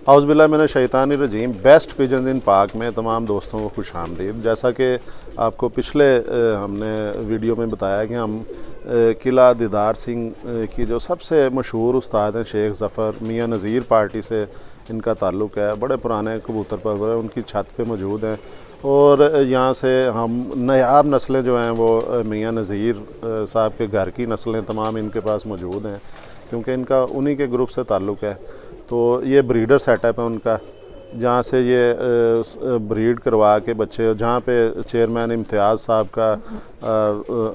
औज़ुबिल्लाह मिनश शैतानिर रजीम। Best pigeons इन पाक में तमाम दोस्तों को खुश आमदीद। जैसा कि आपको पिछले हमने वीडियो में बताया कि हम किला दीदार सिंह की जो सबसे मशहूर उस्ताद हैं शेख ज़फ़र मियाँ नज़ीर पार्टी से इनका ताल्लुक़ है। बड़े पुराने कबूतर परवर हैं, उनकी छत पे मौजूद हैं और यहाँ से हम नायाब नस्लें जो हैं वो मियाँ नज़ीर साहब के घर की नस्लें तमाम इनके पास मौजूद हैं, क्योंकि इनका उन्हीं के ग्रुप से ताल्लुक़ है। तो ये ब्रीडर सेटअप है उनका, जहाँ से ये ब्रीड करवा के बच्चे, जहाँ पे चेयरमैन इम्तियाज़ साहब का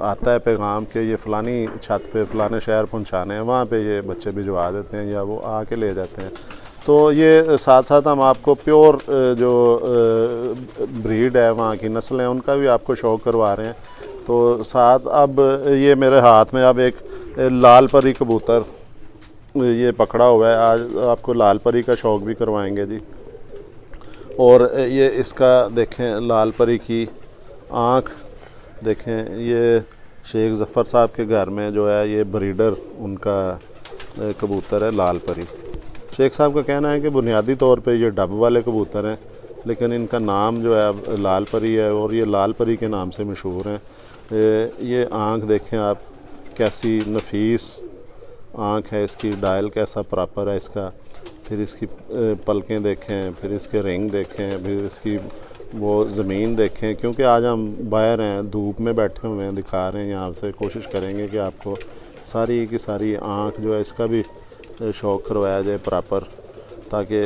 आता है पैगाम कि ये फ़लानी छत पे फ़लाने शहर पहुँचाने हैं, वहाँ पे ये बच्चे भिजवा देते हैं या वो आके ले जाते हैं। तो ये साथ साथ हम आपको प्योर जो ब्रीड है वहाँ की नस्ल हैं उनका भी आपको शौक़ करवा रहे हैं। तो साथ अब ये मेरे हाथ में अब एक लाल परी कबूतर ये पकड़ा हुआ है, आज आपको लाल परी का शौक़ भी करवाएंगे जी। और ये इसका देखें लाल परी की आँख देखें, ये शेख ज़फ़र साहब के घर में जो है ये ब्रीडर उनका कबूतर है लाल परी। शेख साहब का कहना है कि बुनियादी तौर पे ये डब वाले कबूतर हैं, लेकिन इनका नाम जो है अब लाल परी है और ये लाल परी के नाम से मशहूर हैं। ये आँख देखें आप, कैसी नफीस आँख है इसकी, डायल कैसा प्रॉपर है इसका, फिर इसकी पलकें देखें, फिर इसके रिंग देखें, फिर इसकी वो ज़मीन देखें। क्योंकि आज हम बाहर हैं, धूप में बैठे हुए हैं, दिखा रहे हैं यहाँ से, कोशिश करेंगे कि आपको सारी की सारी आँख जो है इसका भी शौक़ करवाया जाए प्रॉपर, ताकि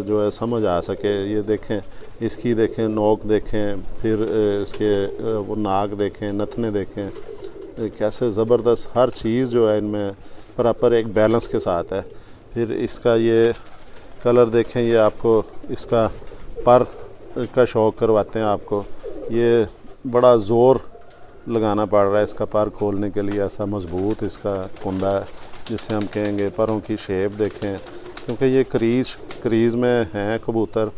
जो है समझ आ सके। ये देखें इसकी, देखें नोक देखें, फिर इसके वो नाक देखें, नथने देखें, कैसे ज़बरदस्त हर चीज़ जो है इनमें प्रॉपर एक बैलेंस के साथ है। फिर इसका ये कलर देखें, ये आपको इसका पर का शौक़ करवाते हैं आपको। ये बड़ा ज़ोर लगाना पड़ रहा है इसका पर खोलने के लिए, ऐसा मज़बूत इसका कुंदा है जिससे हम कहेंगे। परों की शेप देखें, क्योंकि ये क्रीज़ में हैं कबूतर,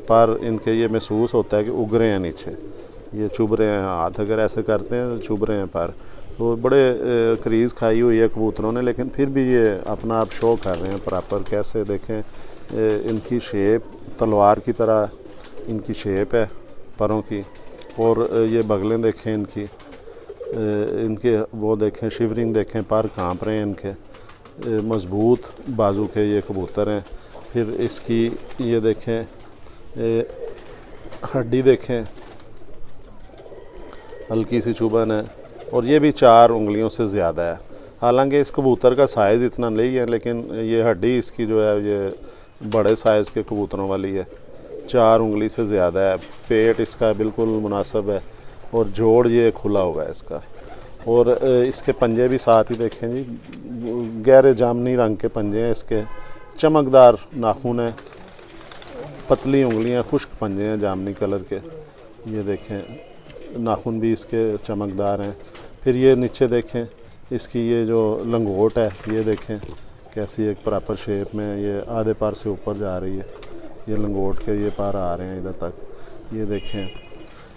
पर इनके ये महसूस होता है कि उग रहे हैं नीचे, ये चुभ रहे हैं, हाथ अगर ऐसे करते हैं तो चुभ रहे हैं पर। तो बड़े क्रीज़ खाई हुई है कबूतरों ने, लेकिन फिर भी ये अपना आप शो कर रहे हैं प्रॉपर। कैसे देखें इनकी शेप तलवार की तरह इनकी शेप है परों की, और ये बगलें देखें इनकी, इनके वो देखें शिवरिंग देखें, पर कांप रहे हैं इनके, मज़बूत बाजू के ये कबूतर हैं। फिर इसकी ये देखें हड्डी देखें, हल्की सी चुभन है, और ये भी 4 उंगलियों से ज़्यादा है। हालांकि इस कबूतर का साइज़ इतना नहीं है, लेकिन ये हड्डी इसकी जो है ये बड़े साइज़ के कबूतरों वाली है, 4 उंगली से ज़्यादा है। पेट इसका बिल्कुल मुनासिब है और जोड़ ये खुला हुआ है इसका। और इसके पंजे भी साथ ही देखें जी, गहरे जामनी रंग के पंजे हैं इसके, चमकदार नाखून है, पतली उंगलियां, खुश्क पंजे हैं जामनी कलर के। ये देखें नाखून भी इसके चमकदार हैं। फिर ये नीचे देखें इसकी ये जो लंगोट है, ये देखें कैसी एक प्रॉपर शेप में, ये आधे पार से ऊपर जा रही है, ये लंगोट के ये पार आ रहे हैं इधर तक। ये देखें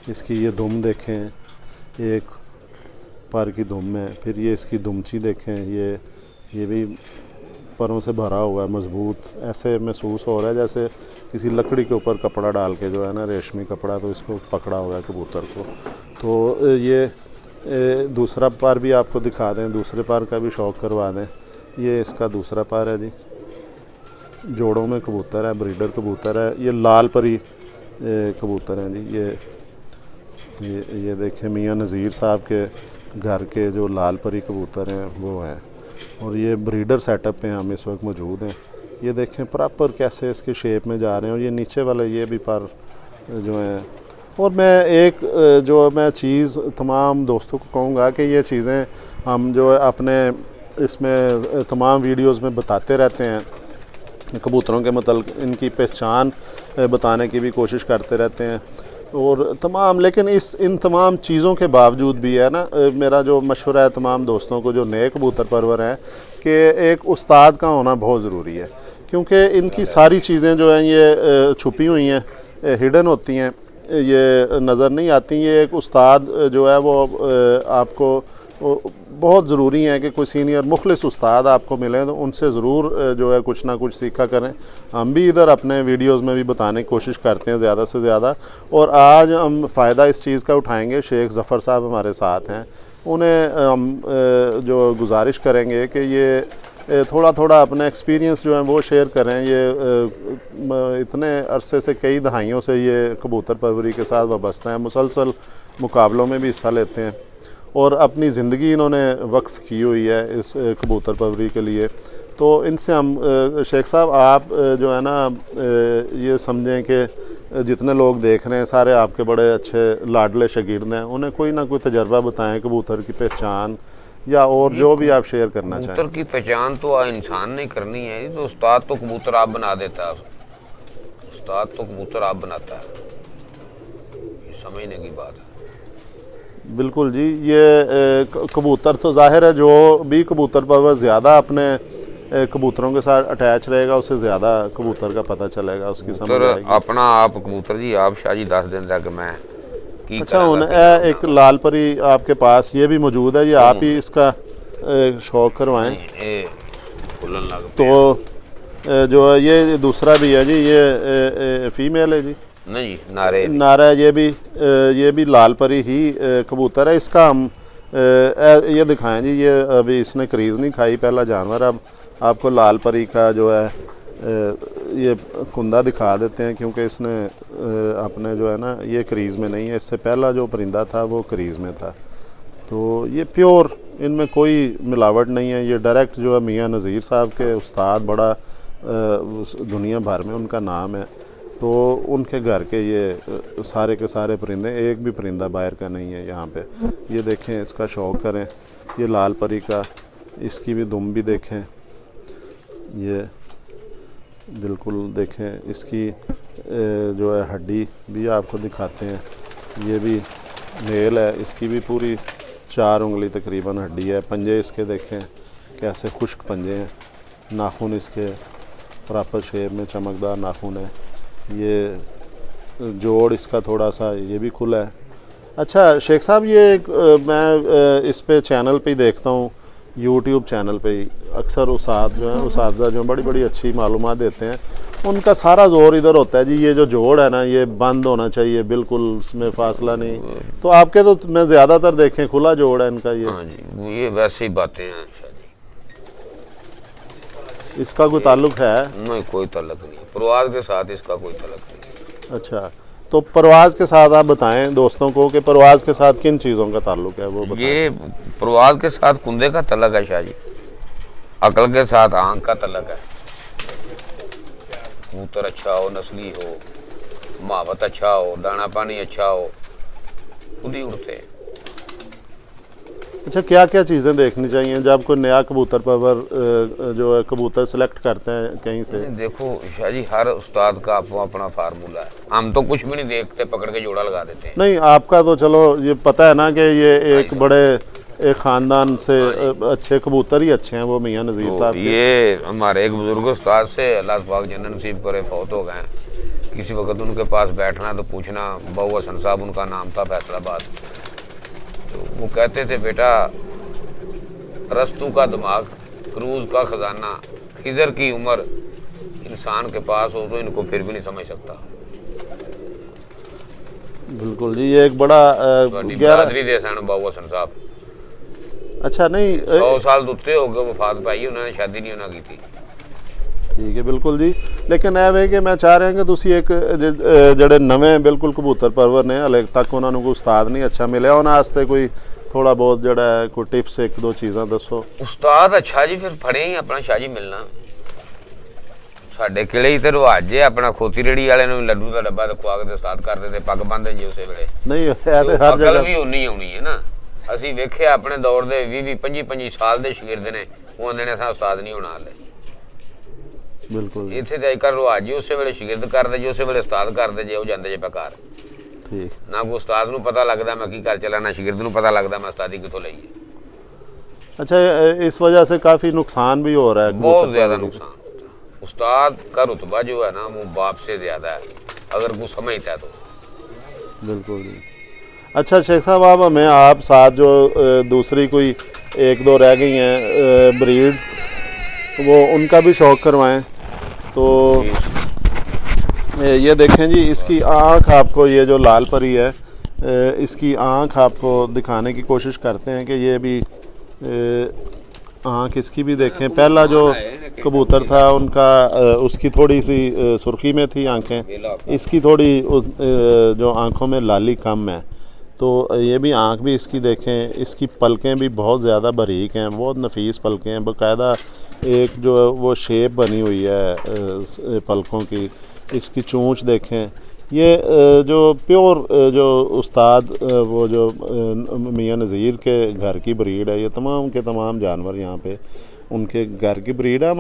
इसकी ये दुम देखें, एक पर की दुम है। फिर ये इसकी दुमची देखें, ये भी परों से भरा हुआ है, मज़बूत, ऐसे महसूस हो रहा है जैसे किसी लकड़ी के ऊपर कपड़ा डाल के जो है ना, रेशमी कपड़ा, तो इसको पकड़ा हुआ है कबूतर को। तो ये दूसरा पर भी आपको दिखा दें, दूसरे पर का भी शौक़ करवा दें। ये इसका दूसरा पर है जी, जोड़ों में कबूतर है, ब्रीडर कबूतर है, ये लाल परी कबूतर हैं जी। ये देखें मियाँ नज़ीर साहब के घर के जो लाल परी कबूतर हैं वो हैं, और ये ब्रीडर सेटअप पे हम इस वक्त मौजूद हैं। ये देखें प्रॉपर कैसे इसके शेप में जा रहे हैं, और ये नीचे वाले ये भी पर जो हैं। और मैं एक जो मैं चीज़ तमाम दोस्तों को कहूँगा कि ये चीज़ें हम जो है अपने इसमें तमाम वीडियोस में बताते रहते हैं, कबूतरों के मतलब इनकी पहचान बताने की भी कोशिश करते रहते हैं और तमाम। लेकिन इन तमाम चीज़ों के बावजूद भी है ना, मेरा जो मशवरा है तमाम दोस्तों को जो नए कबूतर परवर हैं, कि एक उस्ताद का होना बहुत ज़रूरी है, क्योंकि इनकी सारी चीज़ें जो हैं ये छुपी हुई हैं, हिडन होती हैं, ये नज़र नहीं आती। ये एक उस्ताद जो है वो आपको बहुत ज़रूरी है कि कोई सीनियर मुखलिस उस्ताद आपको मिले तो उनसे ज़रूर जो है कुछ ना कुछ सीखा करें। हम भी इधर अपने वीडियोस में भी बताने की कोशिश करते हैं ज़्यादा से ज़्यादा, और आज हम फ़ायदा इस चीज़ का उठाएंगे। शेख ज़फ़र साहब हमारे साथ हैं, उन्हें हम जो गुजारिश करेंगे कि ये थोड़ा थोड़ा अपने एक्सपीरियंस जो है वो शेयर करें। ये इतने अरसे से, कई दहाइयों से ये कबूतर परवरी के साथ वाबस्ता हैं, मुसलसल मुकाबलों में भी हिस्सा लेते हैं और अपनी ज़िंदगी इन्होंने वक्फ़ की हुई है इस कबूतर परवरी के लिए। तो इनसे हम शेख साहब, आप जो है ना ये समझें कि जितने लोग देख रहे हैं सारे आपके बड़े अच्छे लाडले शागिर्द हैं, उन्हें कोई ना कोई तजर्बा बताएं कबूतर की पहचान या और जो भी आप शेयर करना चाहें। कबूतर की पहचान तो इंसान ने करनी है, तो उस्ताद तो कबूतर आप बना देता है, उस्ताद तो कबूतर आप बनाता है, ये समझने की बात है। बिल्कुल जी, ये कबूतर तो जाहिर है जो भी कबूतर पर ज़्यादा अपने कबूतरों के साथ अटैच रहेगा उसे ज़्यादा कबूतर का पता चलेगा, उसकी समझ आएगी। अपना आप कबूतर जी आप शाह जी दस दिन तक मैं की अच्छा, एक लाल परी आपके पास ये भी मौजूद है, ये आप ही इसका शौक करवाएं। तो जो है ये दूसरा भी है जी, ये फीमेल है जी? नहीं, नारे नारा, ये भी लाल परी ही कबूतर है। इसका हम ये दिखाएं जी, ये अभी इसने क्रीज़ नहीं खाई पहला जानवर। अब आपको लाल परी का जो है ये कुंदा दिखा देते हैं, क्योंकि इसने अपने जो है ना ये क्रीज़ में नहीं है, इससे पहला जो परिंदा था वो क्रीज़ में था। तो ये प्योर, इनमें कोई मिलावट नहीं है। ये डायरेक्ट जो है मियाँ नज़ीर साहब के उस्ताद, बड़ा दुनिया भर में उनका नाम है, तो उनके घर के ये सारे के सारे परिंदे, एक भी परिंदा बाहर का नहीं है यहाँ पे। ये देखें, इसका शौक करें। ये लाल परी का, इसकी भी दुम भी देखें, ये बिल्कुल देखें, इसकी जो है हड्डी भी आपको दिखाते हैं। ये भी मेल है, इसकी भी पूरी 4 उंगली तकरीबन हड्डी है। पंजे इसके देखें कैसे खुश्क पंजे हैं, नाखून इसके प्रॉपर शेप में चमकदार नाखून है। ये जोड़ इसका थोड़ा सा ये भी खुला है। अच्छा शेख साहब, ये मैं इस पे चैनल पे ही देखता हूँ, यूट्यूब चैनल पे ही अक्सर उस्ताद जो हैं, उस्तादा जो बड़ी बड़ी अच्छी मालूमात देते हैं, उनका सारा जोर इधर होता है जी, ये जो जोड़ है ना ये बंद होना चाहिए बिल्कुल, इसमें फासला नहीं। तो आपके तो मैं ज़्यादातर देखें खुला जोड़ है इनका। ये हाँ जी, ये वैसे ही बातें हैं। इसका कोई ताल्लुक है? नहीं, कोई ताल्लुक नहीं, परवाज़ के साथ इसका कोई ताल्लुक नहीं। अच्छा, तो परवाज़ के साथ आप बताएं दोस्तों को कि परवाज़ के साथ किन चीज़ों का ताल्लुक है वो बताएं। ये परवाज़ के साथ कुंदे का ताल्लुक है शाह जी, अकल के साथ आँख का ताल्लुक है। कबूतर अच्छा हो, नस्ली हो, महावत अच्छा हो, दाना पानी अच्छा हो, खुद ही उड़ते हैं। अच्छा, क्या क्या चीज़ें देखनी चाहिए जब कोई नया कबूतर परवर जो है कबूतर सेलेक्ट करते हैं कहीं से? देखो शाह जी, हर उस्ताद का अपना फार्मूला है, हम तो कुछ भी नहीं देखते, पकड़ के जोड़ा लगा देते हैं। नहीं, आपका तो चलो ये पता है ना कि ये एक बड़े एक ख़ानदान से अच्छे कबूतर ही अच्छे हैं, वो मियाँ नज़ीर साहब। ये हमारे एक बुजुर्ग उस्ताद से अल्लाह पाक जन्नत नसीब करे फौत हो गए। किसी वक्त उनके पास बैठना तो पूछना, बहु हसन साहब उनका नाम था, फैसलाबाद। तो वो कहते थे, बेटा रस्तू का दिमाग, क्रूज का खजाना, खिजर की उम्र इंसान के पास हो तो इनको फिर भी नहीं समझ सकता। बिल्कुल जी, ये एक बड़ा बरादरी दे सन बहु हसन साहब। अच्छा, नहीं 100 साल उत्ते हो गए वफात पाई, उन्होंने शादी नहीं होना की थी। ठीक है, बिल्कुल जी। लेकिन ਇਹ ਵੇ कि मैं चाह रहा कि ਤੁਸੀਂ एक ਜਿਹੜੇ ਨਵੇਂ ਬਿਲਕੁਲ ਕਬੂਤਰ ਪਰਵਰ ਨੇ ਹਲੇ ਤੱਕ ਉਹਨਾਂ ਨੂੰ ਕੋਈ ਉਸਤਾਦ ਨਹੀਂ ਅੱਛਾ ਮਿਲਿਆ, ਉਹਨਾਂ ਵਾਸਤੇ ਕੋਈ थोड़ा बहुत जड़ा है कोई टिप्स एक दो चीज़ा दसो। उस्ताद अच्छा जी, फिर फड़े ही अपना शाह जी मिलना। साडे किले ही तो रिवाज है, अपना खोती रेड़ी वाले लड्डू का डब्बा खुआ के उस्ताद करते थे, पग बंधे जी उस वेले। नहीं हर जगह भी उन्नी आनी है ना। असीं वेखे अपने दौर के 20-25 साल के शागिर्द ने, वो आंदे ने असां उस्ताद नहीं होना हाले। बिल्कुल इत्थे तो अजकल रिवाज जी, उस वेले शागिर्द करते जी, उस वेले उस्ताद करते जे, वो जांदे जे बेकार। ना कोई उस्ताद नूं पता लगता मैं की कर चला, ना शागिर्द नूं पता लगता मैं उस्तादी कितों लई है। अच्छा, इस वजह से काफ़ी नुकसान भी हो रहा है, बहुत ज़्यादा नुकसान होता है। उस्ताद का रुतबा जो है ना वो बाप से ज़्यादा है, अगर कोई समझता है तो। बिल्कुल जी। अच्छा शेख साहब, आप हमें आप साथ जो दूसरी कोई एक दो रह गई हैं ब्रीड, वो उनका भी शौक करवाएं। तो ये देखें जी, इसकी आँख आपको, ये जो लाल परी है, इसकी आँख आपको दिखाने की कोशिश करते हैं कि ये भी आँख इसकी भी देखें। पहला जो कबूतर था उनका उसकी थोड़ी सी सुर्खी में थी आंखें, इसकी थोड़ी जो आँखों में लाली कम है। तो ये भी आँख भी इसकी देखें, इसकी पलकें भी बहुत ज़्यादा बारीक हैं, बहुत नफीस पलकें हैं, बाकायदा एक जो वो शेप बनी हुई है पलकों की। इसकी चोंच देखें, ये जो प्योर जो उस्ताद वो जो मियाँ नज़ीर के घर की ब्रीड है, ये तमाम के तमाम जानवर यहाँ पे उनके घर की ब्रीड है। हम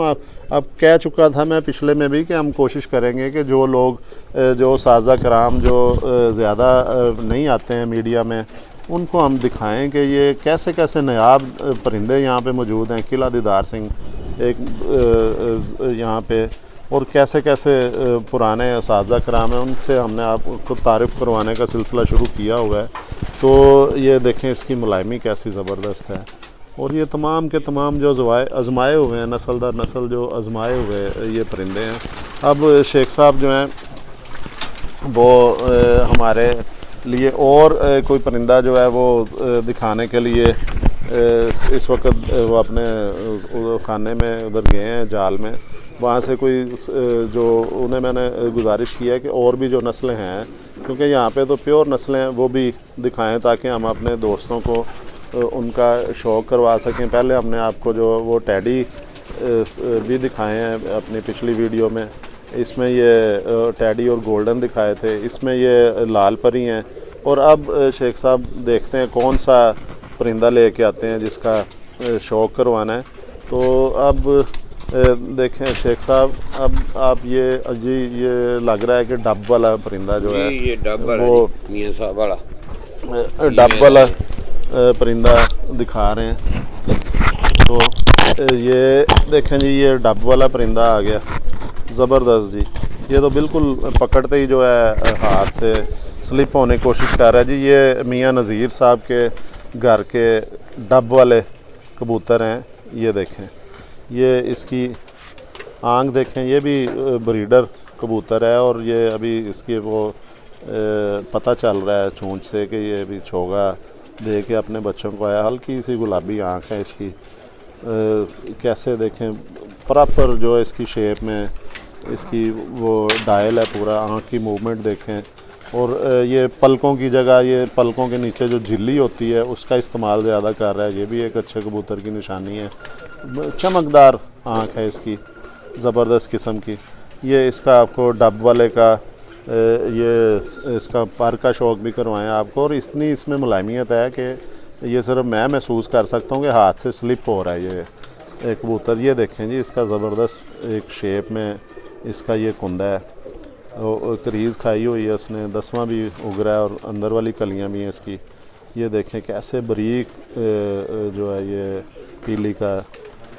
अब कह चुका था मैं पिछले में भी कि हम कोशिश करेंगे कि जो लोग जो साज़ा कराम जो ज़्यादा नहीं आते हैं मीडिया में, उनको हम दिखाएं कि ये कैसे कैसे नायाब परिंदे यहाँ पे मौजूद हैं। किला दीदार सिंह एक यहाँ पे, और कैसे कैसे पुराने साज़ा कराम हैं, उनसे हमने आपको तारीफ़ करवाने का सिलसिला शुरू किया हुआ है। तो ये देखें इसकी मुलायमी कैसी ज़बरदस्त है। और ये तमाम के तमाम जो आजमाए हुए हैं, नस्ल दर नस्ल जो आजमाए हुए ये परिंदे हैं। अब शेख साहब जो हैं वो हमारे लिए और कोई परिंदा जो है वो दिखाने के लिए इस वक्त वो अपने खाने में उधर गए हैं, जाल में। वहाँ से कोई जो उन्हें मैंने गुजारिश किया है कि और भी जो नस्लें हैं, क्योंकि यहाँ पे तो प्योर नस्लें हैं, वो भी दिखाएं ताकि हम अपने दोस्तों को उनका शौक़ करवा सकें। पहले हमने आपको जो वो टैडी भी दिखाए हैं अपनी पिछली वीडियो में, इसमें ये टैडी और गोल्डन दिखाए थे, इसमें ये लाल परी हैं। और अब शेख साहब देखते हैं कौन सा परिंदा लेके आते हैं जिसका शौक़ करवाना है। तो अब देखें शेख साहब, अब आप ये लग रहा है कि डब वाला परिंदा जो है, ये डब वाला, वो मियां साहब वाला डब वाला परिंदा दिखा रहे हैं। तो ये देखें जी, ये डब वाला परिंदा आ गया, ज़बरदस्त जी। ये तो बिल्कुल पकड़ते ही जो है हाथ से स्लिप होने की कोशिश कर रहा है जी। ये मियाँ नज़ीर साहब के घर के डब वाले कबूतर हैं। ये देखें, ये इसकी आँख देखें, ये भी ब्रीडर कबूतर है। और ये अभी इसकी वो पता चल रहा है चोंच से कि ये भी छोगा दे के अपने बच्चों को आया। हल्की सी गुलाबी आँख है इसकी। कैसे देखें, प्रॉपर जो है इसकी शेप में इसकी वो डायल है, पूरा आँख की मूवमेंट देखें। और ये पलकों की जगह, ये पलकों के नीचे जो झिल्ली होती है उसका इस्तेमाल ज़्यादा कर रहा है। ये भी एक अच्छे कबूतर की निशानी है। चमकदार आँख है इसकी, ज़बरदस्त किस्म की। ये इसका आपको डब वाले का ये इसका पर का शौक़ भी करवाएं आपको। और इतनी इसमें मुलायमियत है कि ये सिर्फ मैं महसूस कर सकता हूँ कि हाथ से स्लिप हो रहा है ये कबूतर। ये देखें जी, इसका ज़बरदस्त एक शेप में इसका ये कुंदा है, क्रीज़ खाई हुई है उसने, 10वां भी उग रहा है और अंदर वाली कलियां भी हैं इसकी। ये देखें कैसे बारीक जो है ये तीली का,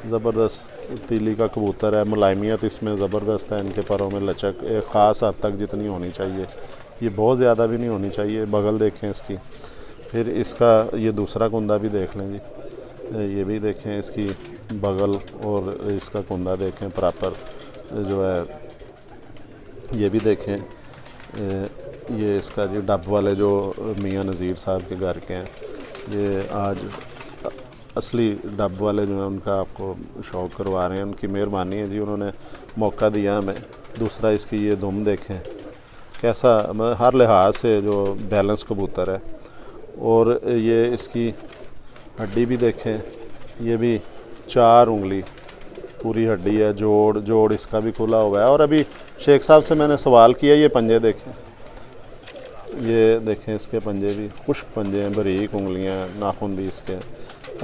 ज़बरदस्त तीली का कबूतर है। मुलायमियत इसमें ज़बरदस्त है, इनके परों में लचक एक ख़ास हद तक जितनी होनी चाहिए, ये बहुत ज़्यादा भी नहीं होनी चाहिए। बगल देखें इसकी। फिर इसका ये दूसरा कुंदा भी देख लें जी, ये भी देखें इसकी बगल और इसका कुंदा देखें प्रॉपर जो है। ये भी देखें, ये इसका जो डब वाले जो मियाँ नज़ीर साहब के घर के हैं, ये आज असली डब वाले जो हैं उनका आपको शौक़ करवा रहे हैं। उनकी मेहरबानी है जी, उन्होंने मौका दिया हमें। दूसरा इसकी ये दुम देखें, कैसा मतलब हर लिहाज से जो बैलेंस कबूतर है। और ये इसकी हड्डी भी देखें, ये भी 4 उंगली पूरी हड्डी है। जोड़ इसका भी खुला हुआ है। और अभी शेख साहब से मैंने सवाल किया, ये पंजे देखें, ये देखें इसके पंजे भी खुश्क पंजे हैं, बारीक उंगलियां, नाखून भी इसके।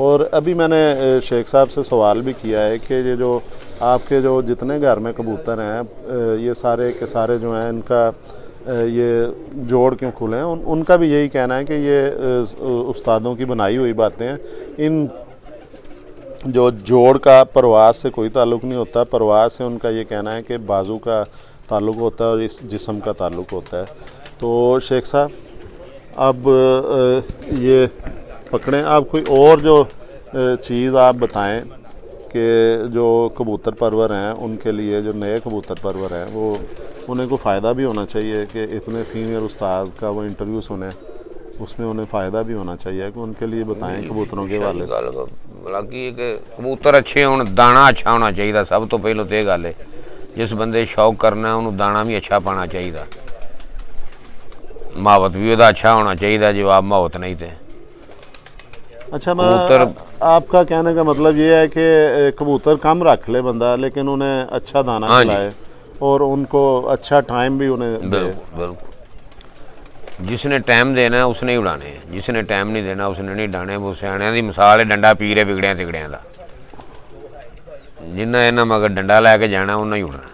और अभी मैंने शेख साहब से सवाल भी किया है कि ये जो आपके जो जितने घर में कबूतर हैं, ये सारे के सारे जो हैं इनका ये जोड़ क्यों खुले हैं। उनका भी यही कहना है कि ये उस्तादों की बनाई हुई बातें हैं। इन जो जोड़ का परवाज़ से कोई ताल्लुक़ नहीं होता। परवाज़ से उनका ये कहना है कि बाजू का ताल्लुक़ होता है और इस जिस्म का ताल्लुक़ होता है। तो शेख साहब अब ये पकड़ें। आप कोई और जो चीज़ आप बताएं कि जो कबूतर परवर हैं उनके लिए, जो नए कबूतर परवर हैं, वो उन्हें को फ़ायदा भी होना चाहिए कि इतने सीनियर उस्ताद का वो इंटरव्यू सुने, उसमें उन्हें फ़ायदा भी होना चाहिए कि उनके लिए बताएं कबूतरों के हवाले से। हालांकि कबूतर अच्छे होने, दाना अच्छा होना चाहिए। सब तो पहले तो ये गल है, जिस बंदे शौक करना उन्होंने दाना भी अच्छा पाना चाहिए, मावत भी वह अच्छा होना चाहिए। जवाब मावत नहीं थे। अच्छा, मैं आपका कहने का मतलब ये है कि कबूतर कम रख ले बंदा, लेकिन उन्हें अच्छा दाना खिलाए और उनको अच्छा टाइम भी उन्हें दे। बिल्कुल बिल्कुल। जिसने टाइम देना है उसने ही उड़ाने हैं, जिसने टाइम नहीं देना उसने नहीं डाने। वो सियाणियां दी मिसाल है, डंडा पी रहे बिगड़िया तिगड़िया का। जिन्ना इन्हें मगर डंडा लैके जाना उन्हें ही उड़ना।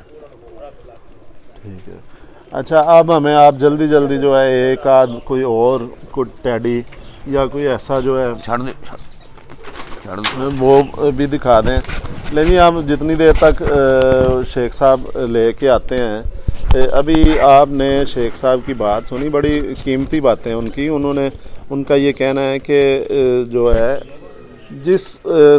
ठीक है। अच्छा, अब हमें आप जल्दी जल्दी जो है एक आध कोई और कोई टैडी या कोई ऐसा जो है छड़ दे वो भी दिखा दें। लेकिन हम जितनी देर तक शेख साहब लेके आते हैं, अभी आपने शेख साहब की बात सुनी, बड़ी कीमती बातें उनकी। उनका ये कहना है कि जो है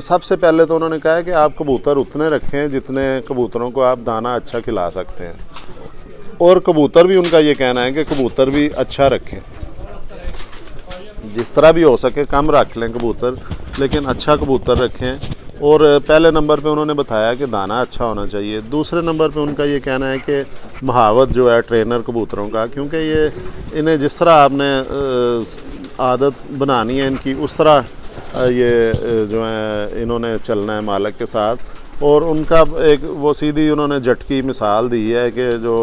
सबसे पहले तो उन्होंने कहा है कि आप कबूतर उतने रखें जितने कबूतरों को आप दाना अच्छा खिला सकते हैं, और कबूतर भी उनका ये कहना है कि कबूतर भी अच्छा रखें, जिस तरह भी हो सके कम रख लें कबूतर, लेकिन अच्छा कबूतर रखें। और पहले नंबर पे उन्होंने बताया कि दाना अच्छा होना चाहिए। दूसरे नंबर पे उनका ये कहना है कि महावत जो है ट्रेनर कबूतरों का, क्योंकि ये इन्हें जिस तरह आपने आदत बनानी है इनकी, उस तरह ये जो है इन्होंने चलना है मालिक के साथ। और उनका एक वो सीधी उन्होंने झटकी मिसाल दी है कि जो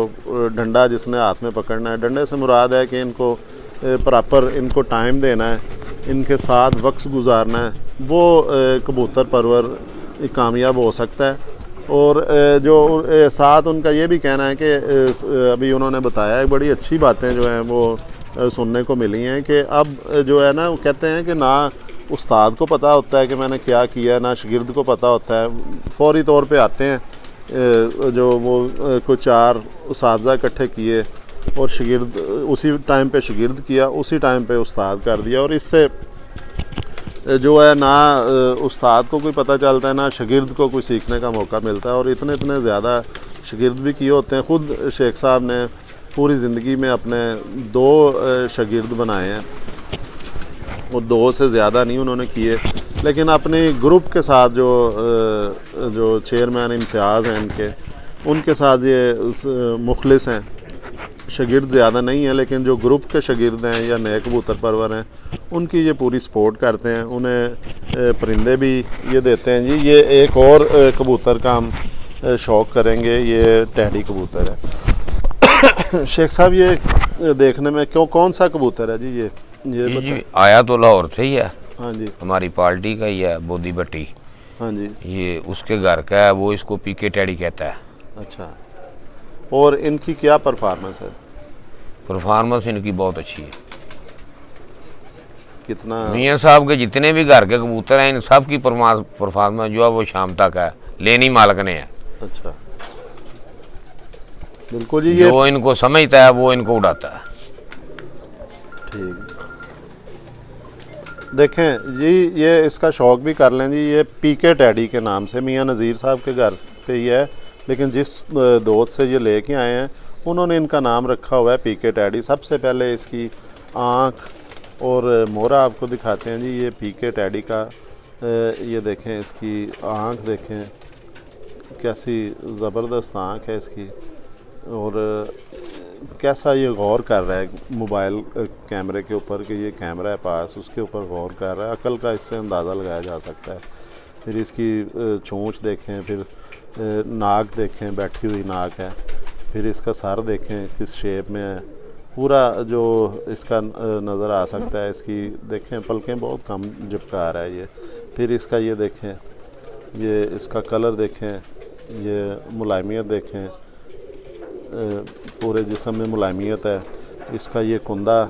डंडा जिसने हाथ में पकड़ना है, डंडे से मुराद है कि इनको प्रॉपर इनको टाइम देना है, इनके साथ वक्त गुजारना है, वो कबूतर परवर कामयाब हो सकता है। और जो साथ उनका ये भी कहना है कि अभी उन्होंने बताया है, बड़ी अच्छी बातें जो हैं वो सुनने को मिली हैं कि अब जो है ना, वो कहते हैं कि ना उस्ताद को पता होता है कि मैंने क्या किया, ना शागिर्द को पता होता है। फौरी तौर पे आते हैं जो वो कुछ 4 उस्ताद इकट्ठे किए और शागिर्द उसी टाइम पे शागिर्द किया, उसी टाइम पे उस्ताद कर दिया। और इससे जो है ना उस्ताद को कोई पता चलता है, ना शागिर्द को कोई सीखने का मौका मिलता है। और इतने ज़्यादा शागिर्द भी किए होते हैं। ख़ुद शेख साहब ने पूरी ज़िंदगी में अपने 2 शागिर्द बनाए हैं, और 2 से ज़्यादा नहीं उन्होंने किए। लेकिन अपने ग्रुप के साथ जो चेयरमैन इम्तियाज़ हैं उनके साथ ये मुखलिस हैं। शागिर्द ज़्यादा नहीं है, लेकिन जो ग्रुप के शागिर्द हैं या नए कबूतर परवर हैं, उनकी ये पूरी सपोर्ट करते हैं। उन्हें परिंदे भी ये देते हैं। जी, ये एक और कबूतर का हम शौक़ करेंगे, ये टैडी कबूतर है। शेख साहब, ये देखने में कौन सा कबूतर है जी? ये जी आया तो लाहौर से ही है। हाँ जी, हमारी पार्टी का ही है, बोदी भट्टी। हाँ जी, ये उसके घर का है, वो इसको पीके टैडी कहता है। अच्छा, और इनकी क्या परफॉर्मेंस है? परफॉर्मेंस इनकी बहुत अच्छी है। कितना? मियाँ साहब के जितने भी घर के कबूतर हैं, इन सब की परफॉर्मेंस जो है वो शाम तक है, लेनी मालिक ने है। अच्छा, बिल्कुल जी। ये जो इनको समझता है वो इनको उड़ाता है। ठीक, देखें जी, ये इसका शौक़ भी कर लें जी। ये पीके टैडी के नाम से मियाँ नज़ीर साहब के घर पे ही है, लेकिन जिस दोस्त से ये लेके आए हैं उन्होंने इनका नाम रखा हुआ है पीके टैडी। सबसे पहले इसकी आँख और मोहरा आपको दिखाते हैं जी। ये पीके टैडी का ये देखें, इसकी आँख देखें, कैसी ज़बरदस्त आँख है इसकी। और कैसा ये गौर कर रहा है मोबाइल कैमरे के ऊपर कि ये कैमरा है पास, उसके ऊपर गौर कर रहा है। अकल का इससे अंदाज़ा लगाया जा सकता है। फिर इसकी चोंच देखें, फिर नाक देखें, बैठी हुई नाक है। फिर इसका सर देखें किस शेप में है, पूरा जो इसका नज़र आ सकता है। इसकी देखें पलकें बहुत कम झपका रहा है ये। फिर इसका ये देखें, ये इसका कलर देखें, ये मुलायमियत देखें, पूरे जिस्म में मुलायमियत है। इसका ये कुंदा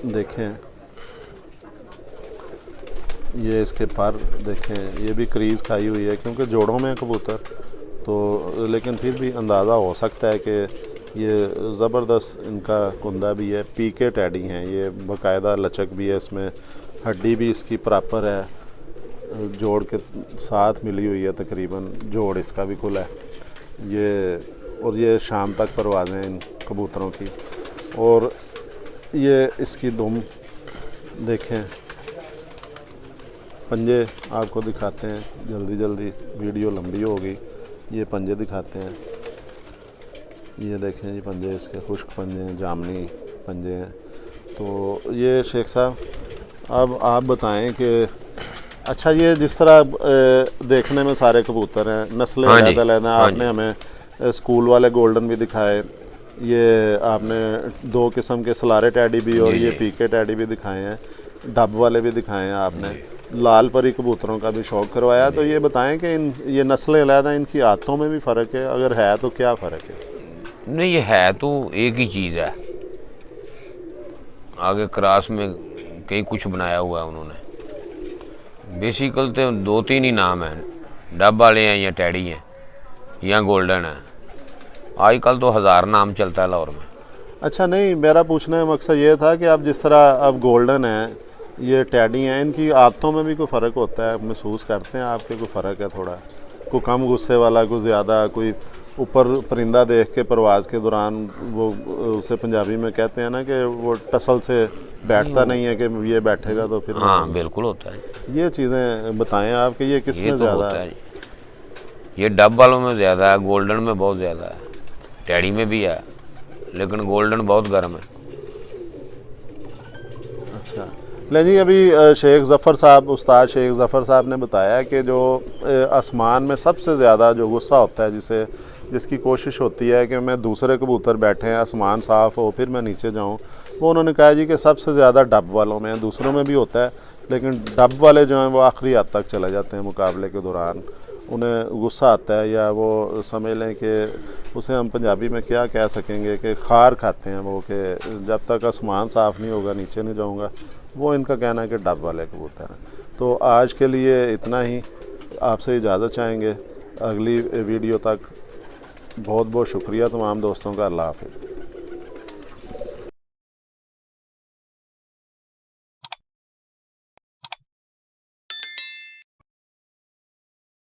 देखें, ये इसके पर देखें, ये भी क्रीज़ खाई हुई है क्योंकि जोड़ों में कबूतर तो, लेकिन फिर भी अंदाज़ा हो सकता है कि ये ज़बरदस्त इनका कुंदा भी है, पीके टैडी हैं ये, बाकायदा लचक भी है इसमें, हड्डी भी इसकी प्रॉपर है, जोड़ के साथ मिली हुई है तकरीबन, जोड़ इसका भी कुल है ये। और ये शाम तक परवाज़ें इन कबूतरों की। और ये इसकी दुम देखें, पंजे आपको दिखाते हैं जल्दी जल्दी, वीडियो लंबी होगी, ये पंजे दिखाते हैं। ये देखें जी पंजे इसके, खुश्क पंजे हैं, जामनी पंजे हैं। तो ये शेख साहब अब आप बताएं कि अच्छा ये जिस तरह देखने में सारे कबूतर हैं, नस्लें अलग-अलग, आपने हमें स्कूल वाले गोल्डन भी दिखाए, ये आपने 2 किस्म के सलारे टैडी भी और ये पीके टैडी भी दिखाए हैं, डब वाले भी दिखाए हैं आपने, लाल परी कबूतरों का भी शौक़ करवाया। तो ये बताएं कि ये नस्लें अलग हैं, इनकी आदतों में भी फ़र्क है, अगर है तो क्या फ़र्क है? नहीं, ये है तो एक ही चीज़ है, आगे क्रॉस में कई कुछ बनाया हुआ है उन्होंने। बेसिकल तो 2-3 ही नाम हैं, डब वाले हैं या टैडी हैं या गोल्डन है। आजकल तो 1000 नाम चलता है लाहौर में। अच्छा, नहीं, मेरा पूछने का मकसद ये था कि आप जिस तरह अब गोल्डन है, ये टैडी हैं, इनकी आदतों में भी कोई फ़र्क होता है, महसूस करते हैं आपके कोई फ़र्क है थोड़ा? कोई कम गुस्से वाला, कोई ज़्यादा, कोई ऊपर परिंदा देख के परवाज़ के दौरान वो उसे पंजाबी में कहते हैं ना कि वो टसल से बैठता नहीं है कि ये बैठेगा तो फिर। हाँ बिल्कुल होता है। ये चीज़ें बताएं आप कि ये किस में ज़्यादा है? ये डब वालों में ज़्यादा है, गोल्डन में बहुत ज़्यादा है, टैडी में भी है, लेकिन गोल्डन बहुत गर्म है। अच्छा, ले जी, अभी शेख ज़फ़र साहब, उस्ताद शेख ज़फ़र साहब ने बताया कि जो आसमान में सबसे ज़्यादा जो गुस्सा होता है, जिसकी कोशिश होती है कि मैं दूसरे कबूतर बैठे हैं, आसमान साफ़ हो, फिर मैं नीचे जाऊं, वो उन्होंने कहा जी कि सबसे ज़्यादा डब वालों में है, दूसरों में भी होता है, लेकिन डब वाले जो हैं वो आखिरी हद तक चले जाते हैं मुकाबले के दौरान, उन्हें गुस्सा आता है, या वो समझ लें कि उसे हम पंजाबी में क्या कह सकेंगे कि खार खाते हैं वो, कि जब तक आसमान साफ़ नहीं होगा नीचे नहीं जाऊँगा। वो इनका कहना है कि डब वाले कबूतर हैं। तो आज के लिए इतना ही, आपसे इजाज़त चाहेंगे, अगली वीडियो तक बहुत बहुत शुक्रिया तमाम दोस्तों का। अल्लाह हाफ़िज़।